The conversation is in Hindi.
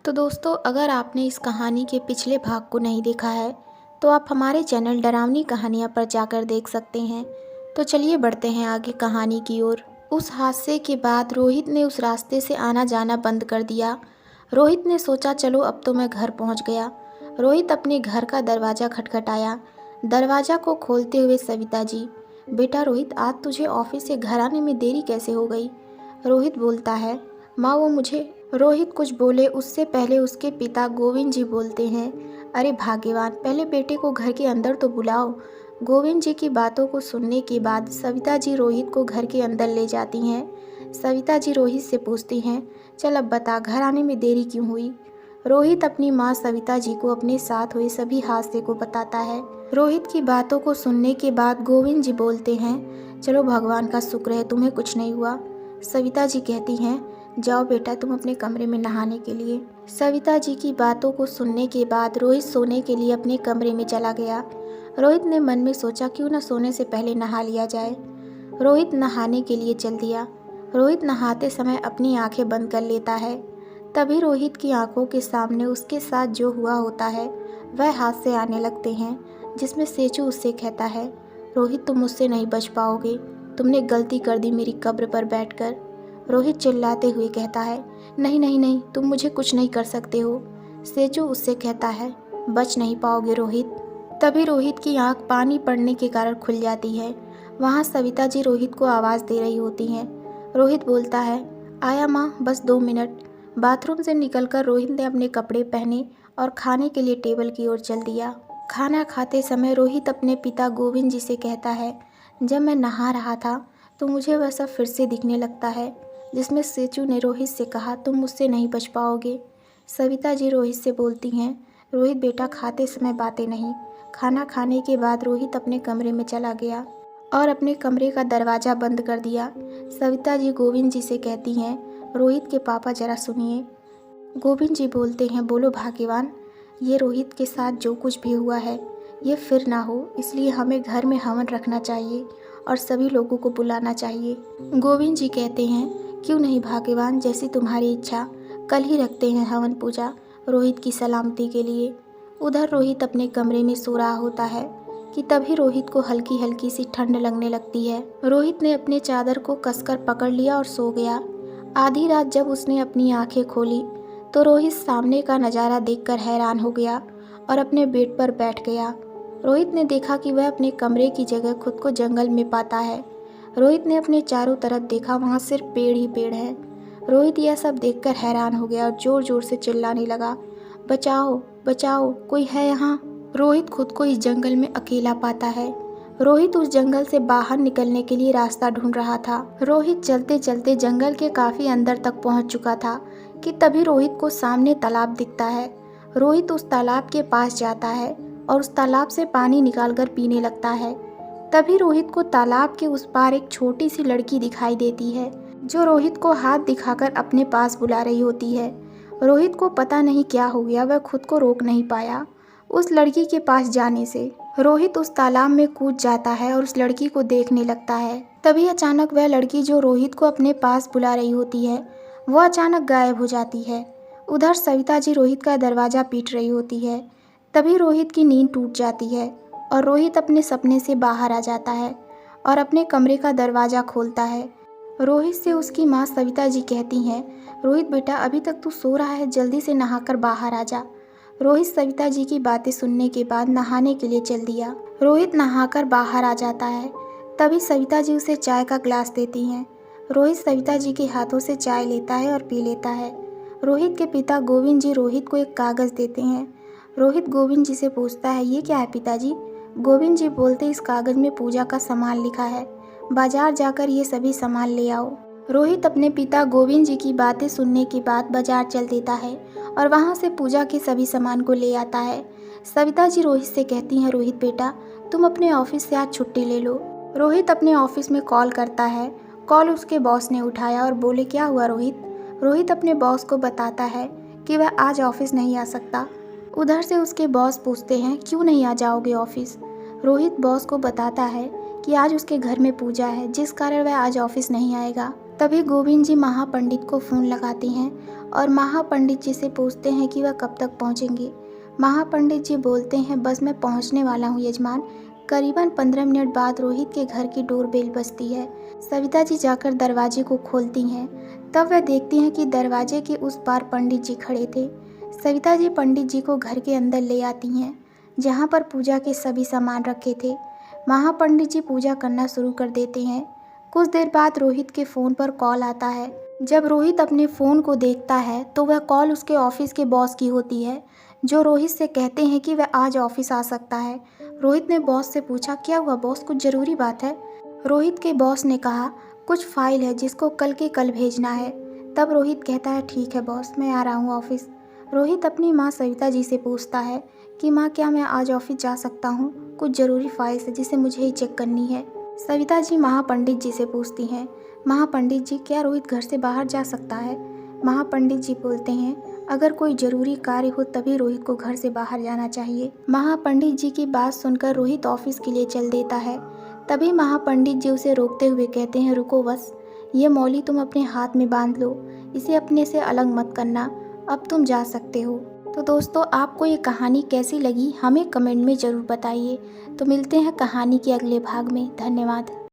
तो दोस्तों, अगर आपने इस कहानी के पिछले भाग को नहीं देखा है तो आप हमारे चैनल डरावनी कहानियाँ पर जाकर देख सकते हैं। तो चलिए बढ़ते हैं आगे कहानी की ओर। उस हादसे के बाद रोहित ने उस रास्ते से आना जाना बंद कर दिया। रोहित ने सोचा चलो अब तो मैं घर पहुंच गया। रोहित अपने घर का दरवाज़ा खटखटाया। दरवाज़ा को खोलते हुए सविता जी, बेटा रोहित, आज तुझे ऑफिस से घर आने में देरी कैसे हो गई? रोहित बोलता है, माँ वो मुझे। रोहित कुछ बोले उससे पहले उसके पिता गोविंद जी बोलते हैं, अरे भाग्यवान, पहले बेटे को घर के अंदर तो बुलाओ। गोविंद जी की बातों को सुनने के बाद सविता जी रोहित को घर के अंदर ले जाती हैं। सविता जी रोहित से पूछती हैं, चल अब बता घर आने में देरी क्यों हुई? रोहित अपनी माँ सविता जी को अपने साथ हुए सभी हादसे को बताता है। रोहित की बातों को सुनने के बाद गोविंद जी बोलते हैं, चलो भगवान का शुक्र है तुम्हें कुछ नहीं हुआ। सविता जी कहती हैं, जाओ बेटा तुम अपने कमरे में नहाने के लिए। सविता जी की बातों को सुनने के बाद रोहित सोने के लिए अपने कमरे में चला गया। रोहित ने मन में सोचा क्यों न सोने से पहले नहा लिया जाए। रोहित नहाने के लिए चल दिया। रोहित नहाते समय अपनी आंखें बंद कर लेता है। तभी रोहित की आंखों के सामने उसके साथ जो हुआ होता है वह हादसे आने लगते हैं, जिसमें सेचू उससे कहता है, रोहित तुम मुझसे नहीं बच पाओगे, तुमने गलती कर दी मेरी कब्र पर बैठकर। रोहित चिल्लाते हुए कहता है, नहीं नहीं नहीं, तुम मुझे कुछ नहीं कर सकते हो। सेचू उससे कहता है, बच नहीं पाओगे रोहित। तभी रोहित की आंख पानी पड़ने के कारण खुल जाती है। वहाँ सविता जी रोहित को आवाज़ दे रही होती हैं। रोहित बोलता है, आया माँ, बस 2 मिनट। बाथरूम से निकलकर रोहित ने अपने कपड़े पहने और खाने के लिए टेबल की ओर चल दिया। खाना खाते समय रोहित अपने पिता गोविंद जी से कहता है, जब मैं नहा रहा था तो मुझे वह सब फिर से दिखने लगता है जिसमें सेचू ने रोहित से कहा तुम मुझसे नहीं बच पाओगे। सविता जी रोहित से बोलती हैं, रोहित बेटा खाते समय बातें नहीं। खाना खाने के बाद रोहित अपने कमरे में चला गया और अपने कमरे का दरवाज़ा बंद कर दिया। सविता जी गोविंद जी से कहती हैं, रोहित के पापा जरा सुनिए। गोविंद जी बोलते हैं, बोलो भाग्यवान, ये रोहित के साथ जो कुछ भी हुआ है ये फिर ना हो, इसलिए हमें घर में हवन रखना चाहिए और सभी लोगों को बुलाना चाहिए। गोविंद जी कहते हैं, क्यों नहीं भाग्यवान, जैसी तुम्हारी इच्छा, कल ही रखते हैं हवन पूजा रोहित की सलामती के लिए। उधर रोहित अपने कमरे में सो रहा होता है कि तभी रोहित को हल्की हल्की सी ठंड लगने लगती है। रोहित ने अपने चादर को कसकर पकड़ लिया और सो गया। आधी रात जब उसने अपनी आंखें खोली तो रोहित सामने का नज़ारा देखकर हैरान हो गया और अपने बेड पर बैठ गया। रोहित ने देखा कि वह अपने कमरे की जगह खुद को जंगल में पाता है। रोहित ने अपने चारों तरफ देखा, वहाँ सिर्फ पेड़ ही पेड़ है। रोहित यह सब देखकर हैरान हो गया और जोर जोर से चिल्लाने लगा, बचाओ बचाओ, कोई है यहाँ। रोहित खुद को इस जंगल में अकेला पाता है। रोहित उस जंगल से बाहर निकलने के लिए रास्ता ढूंढ रहा था। रोहित चलते चलते जंगल के काफ़ी अंदर तक पहुँच चुका था कि तभी रोहित को सामने तालाब दिखता है। रोहित उस तालाब के पास जाता है और उस तालाब से पानी निकालकर पीने लगता है। तभी रोहित को तालाब के उस पार एक छोटी सी लड़की दिखाई देती है जो रोहित को हाथ दिखाकर अपने पास बुला रही होती है। रोहित को पता नहीं क्या हो गया, वह खुद को रोक नहीं पाया उस लड़की के पास जाने से। रोहित उस तालाब में कूद जाता है और उस लड़की को देखने लगता है। तभी अचानक वह लड़की जो रोहित को अपने पास बुला रही होती है वह अचानक गायब हो जाती है। उधर सविता जी रोहित का दरवाज़ा पीट रही होती है। तभी रोहित की नींद टूट जाती है और रोहित अपने सपने से बाहर आ जाता है और अपने कमरे का दरवाज़ा खोलता है। रोहित से उसकी माँ सविता जी कहती हैं, रोहित बेटा अभी तक तू सो रहा है, जल्दी से नहाकर बाहर आ जा। रोहित सविता जी की बातें सुनने के बाद नहाने के लिए चल दिया। रोहित नहाकर बाहर आ जाता है। तभी सविता जी उसे चाय का ग्लास देती हैं। रोहित सविता जी के हाथों से चाय लेता है और पी लेता है। रोहित के पिता गोविंद जी रोहित को एक कागज़ देते हैं। रोहित गोविंद जी से पूछता है, ये क्या है पिताजी? गोविंद जी बोलते, इस कागज़ में पूजा का सामान लिखा है, बाजार जाकर ये सभी सामान ले आओ। रोहित अपने पिता गोविंद जी की बातें सुनने के बाद बाजार चल देता है और वहाँ से पूजा के सभी सामान को ले आता है। सविता जी रोहित से कहती हैं, रोहित बेटा तुम अपने ऑफिस से आज छुट्टी ले लो। रोहित अपने ऑफिस में कॉल करता है। कॉल उसके बॉस ने उठाया और बोले, क्या हुआ रोहित? रोहित अपने बॉस को बताता है कि वह आज ऑफिस नहीं आ सकता। उधर से उसके बॉस पूछते हैं, क्यों नहीं आ जाओगे ऑफिस? रोहित बॉस को बताता है कि आज उसके घर में पूजा है जिस कारण वह आज ऑफिस नहीं आएगा। तभी गोविंद जी महापंडित को फ़ोन लगाते हैं और महापंडित जी से पूछते हैं कि वह कब तक पहुंचेंगे। महापंडित जी बोलते हैं, बस मैं पहुंचने वाला हूं यजमान। करीबन 15 मिनट बाद रोहित के घर की डोरबेल बजती है। सविता जी जाकर दरवाजे को खोलती हैं। तब वह देखती हैं कि दरवाजे के उस पार पंडित जी खड़े थे। सविता जी पंडित जी को घर के अंदर ले आती हैं, जहाँ पर पूजा के सभी सामान रखे थे। महापंडित जी पूजा करना शुरू कर देते हैं। कुछ देर बाद रोहित के फ़ोन पर कॉल आता है। जब रोहित अपने फ़ोन को देखता है तो वह कॉल उसके ऑफिस के बॉस की होती है, जो रोहित से कहते हैं कि वह आज ऑफिस आ सकता है। रोहित ने बॉस से पूछा, क्या हुआ बॉस, कुछ ज़रूरी बात है? रोहित के बॉस ने कहा, कुछ फाइल है जिसको कल के कल भेजना है। तब रोहित कहता है, ठीक है बॉस, मैं आ रहा हूँ ऑफिस। रोहित अपनी माँ सविता जी से पूछता है कि माँ, क्या मैं आज ऑफिस जा सकता हूँ? कुछ ज़रूरी फाइल्स है जिसे मुझे ही चेक करनी है। सविता जी महापंडित जी से पूछती हैं, महापंडित जी, क्या रोहित घर से बाहर जा सकता है? महापंडित जी बोलते हैं, अगर कोई ज़रूरी कार्य हो तभी रोहित को घर से बाहर जाना चाहिए। महापंडित जी की बात सुनकर रोहित ऑफिस के लिए चल देता है। तभी महापंडित जी उसे रोकते हुए कहते हैं, रुको बस, ये मौली तुम अपने हाथ में बांध लो, इसे अपने से अलग मत करना, अब तुम जा सकते हो। तो दोस्तों, आपको ये कहानी कैसी लगी हमें कमेंट में ज़रूर बताइए। तो मिलते हैं कहानी के अगले भाग में। धन्यवाद।